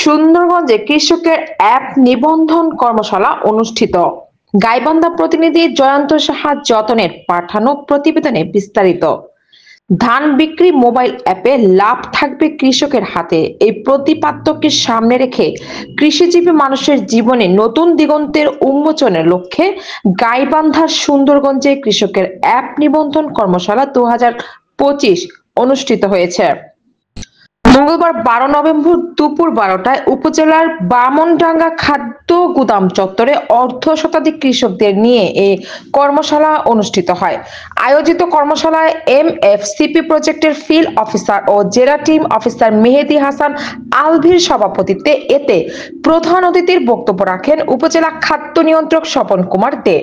সুন্দরগঞ্জে কৃষকের অ্যাপ নিবন্ধন কর্মশালা অনুষ্ঠিত। গাইবান্ধা প্রতিনিধি জয়ন্ত সাহা যতনের পাঠানো প্রতিবেদনে বিস্তারিত। ধান বিক্রি মোবাইল অ্যাপে লাভ থাকবে কৃষকের হাতে, এই প্রতিপাদ্যকে সামনে রেখে কৃষিজীবী মানুষের জীবনে নতুন দিগন্তের উন্মোচনের লক্ষ্যে গাইবান্ধার সুন্দরগঞ্জে কৃষকের অ্যাপ নিবন্ধন কর্মশালা 2025 অনুষ্ঠিত হয়েছে। মঙ্গলবার 12 নভেম্বর দুপুর 12টায় উপজেলার বামনডাঙ্গা খাদ্য গুদাম চত্বরে অর্ধ শতাধিক কৃষকদের নিয়ে এই কর্মশালা অনুষ্ঠিত হয়। আয়োজিত কর্মশালায় MFCP প্রজেক্টের ফিল্ড অফিসার ও জেলা টিম অফিসার মেহেদী হাসান আলভির সভাপতিত্বে এতে প্রধান অতিথির বক্তব্য রাখেন উপজেলা খাদ্য নিয়ন্ত্রক স্বপন কুমার দে।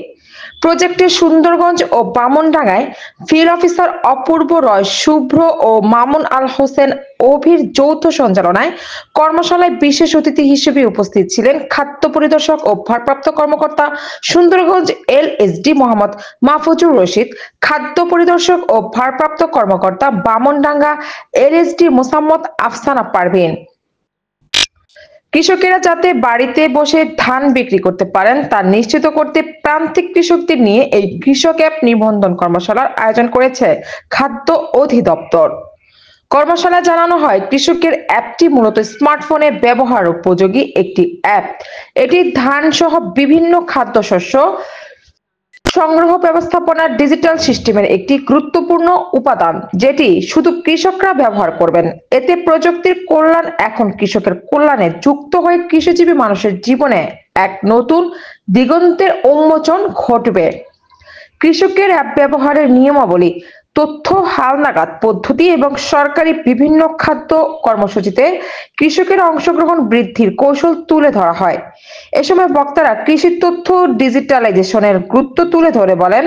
প্রজেক্টের সুন্দরগঞ্জ ও বামনডাঙ্গায় ফিল্ড অফিসার অপূর্ব রয় শুভ্র ও মামুন আল হোসেন অভির যৌথ সঞ্চালনায় কর্মশালায় বিশেষ অতিথি হিসেবে উপস্থিত ছিলেন খাদ্য পরিদর্শক ও ভারপ্রাপ্ত কর্মকর্তা সুন্দরগঞ্জ LSD মোহাম্মদ মাহফুজুর রশিদ, খাদ্য পরিদর্শক ও ভারপ্রাপ্ত কর্মকর্তা বামনডাঙ্গা LSD মোসাম্মদ আফসানা পারভিন। কৃষকেরা যাতে বাড়িতে বসে ধান বিক্রি করতে পারেন তা নিশ্চিত করতে প্রান্তিক কৃষকদের নিয়ে এই কৃষক অ্যাপ নিবন্ধন কর্মশালার আয়োজন করেছে খাদ্য অধিদপ্তর। কর্মশালায় জানানো হয়, কৃষকের অ্যাপটি মূলত স্মার্টফোনে ব্যবহার উপযোগী একটি অ্যাপ। এটি ধান সহ বিভিন্ন খাদ্যশস্য সংগ্রহ ব্যবস্থাপনার ডিজিটাল সিস্টেমের একটি গুরুত্বপূর্ণ উপাদান, যেটি শুধু কৃষকরা ব্যবহার করবেন। এতে প্রযুক্তির কল্যাণ এখন কৃষকের কল্যাণে যুক্ত হয়ে কৃষিজীবী মানুষের জীবনে এক নতুন দিগন্তের উন্মোচন ঘটবে। কৃষকের অ্যাপ ব্যবহারের নিয়মাবলী, তথ্য হালনাগাদ পদ্ধতি এবং সরকারি বিভিন্ন খাদ্য কর্মসূচিতে কৃষকের অংশগ্রহণ বৃদ্ধির কৌশল তুলে ধরা হয়। এ সময় বক্তারা কৃষি তথ্য ডিজিটালাইজেশনের গুরুত্ব তুলে ধরে বলেন,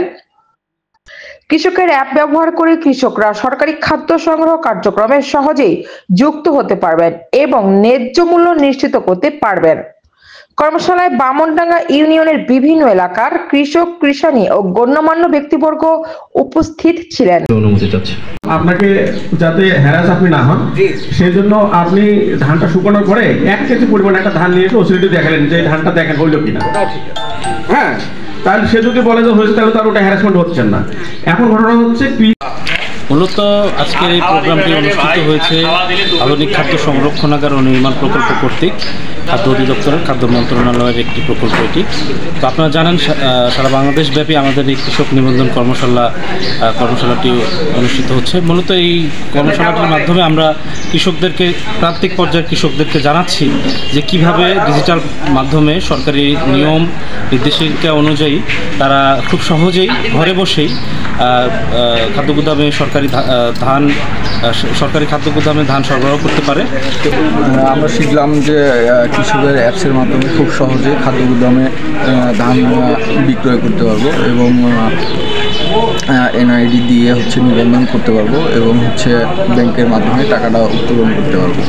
কৃষকের অ্যাপ ব্যবহার করে কৃষকরা সরকারি খাদ্য সংগ্রহ কার্যক্রমে সহজেই যুক্ত হতে পারবেন এবং ন্যায্য মূল্য নিশ্চিত করতে পারবেন। কর্মশালায় বামনডাঙ্গা ইউনিয়নের বিভিন্ন এলাকার কৃষক, কৃষানী ও গণ্যমান্য ব্যক্তিবর্গ উপস্থিত ছিলেন। আপনাকে যাতে হ্যারাস আপনি না হন সেই জন্য আপনি ধানটা শুকানোর পরে 1 কেজি পরিমাণ একটা ধান নিয়ে এসে ওসিলিটি দেখালেন যে ধানটা দেখেন হইল কিনা। হ্যাঁ, তাহলে সে যদি বলে যে হয়েছে তাহলে তার ওটা হ্যারাসমেন্ট হচ্ছেন না। এখন ঘটনা হচ্ছে মূলত আজকের এই প্রোগ্রামটি অনুষ্ঠিত হয়েছে আধুনিক খাদ্য সংরক্ষণাগার ও নির্মাণ প্রকল্প কর্তৃক খাদ্য অধিদপ্তরের খাদ্য মন্ত্রণালয়ের একটি প্রকল্প এটি। তো আপনারা জানেন সারা বাংলাদেশ ব্যাপী আমাদের এই কৃষক নিবন্ধন কর্মশালাটি অনুষ্ঠিত হচ্ছে। মূলত এই কর্মশালাটির মাধ্যমে আমরা কৃষকদেরকে, প্রান্তিক পর্যায়ের কৃষকদেরকে জানাচ্ছি যে কিভাবে ডিজিটাল মাধ্যমে সরকারি নিয়ম নির্দেশিকা অনুযায়ী তারা খুব সহজেই ঘরে বসেই খাদ্য গুদামে সরকারি খাদ্য গুদামে ধান সরবরাহ করতে পারে। আমরা শিখলাম যে কৃষকের অ্যাপসের মাধ্যমে খুব সহজে খাদ্য গুদামে ধান বিক্রয় করতে পারবো এবং NID দিয়ে নিবন্ধন করতে পারবো এবং ব্যাংকের মাধ্যমে টাকাটা উত্তোলন করতে পারবো।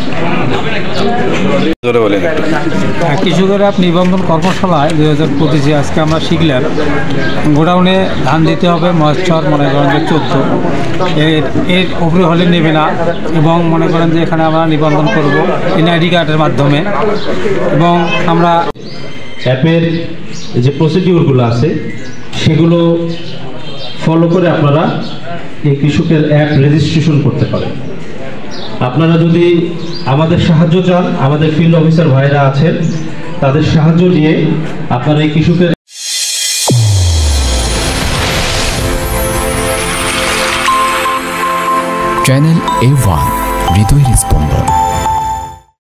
কৃষকের অ্যাপ নিবন্ধন কর্মশালায় 2025 আজকে আমরা শিখলাম গোডাউনে ধান দিতে হবে ময়েশ্চার মনে করেন যে 14 এর উপরে হলে নেবে না, এবং মনে করেন যে এখানে আমরা নিবন্ধন করব NID কার্ডের মাধ্যমে। এবং আমরা অ্যাপের যে প্রসিডিউরগুলো আছে সেগুলো ফলো করে আপনারা এই কৃষকের অ্যাপ রেজিস্ট্রেশন করতে পারেন। আপনারা যদি আমাদের সাহায্য চান, আমাদের ফিল্ড অফিসার ভাইরা আছেন, তাদের সাহায্য নিয়ে আপনারা এই কৃষকের চ্যানেল A1 হৃদয়ের স্পন্দন।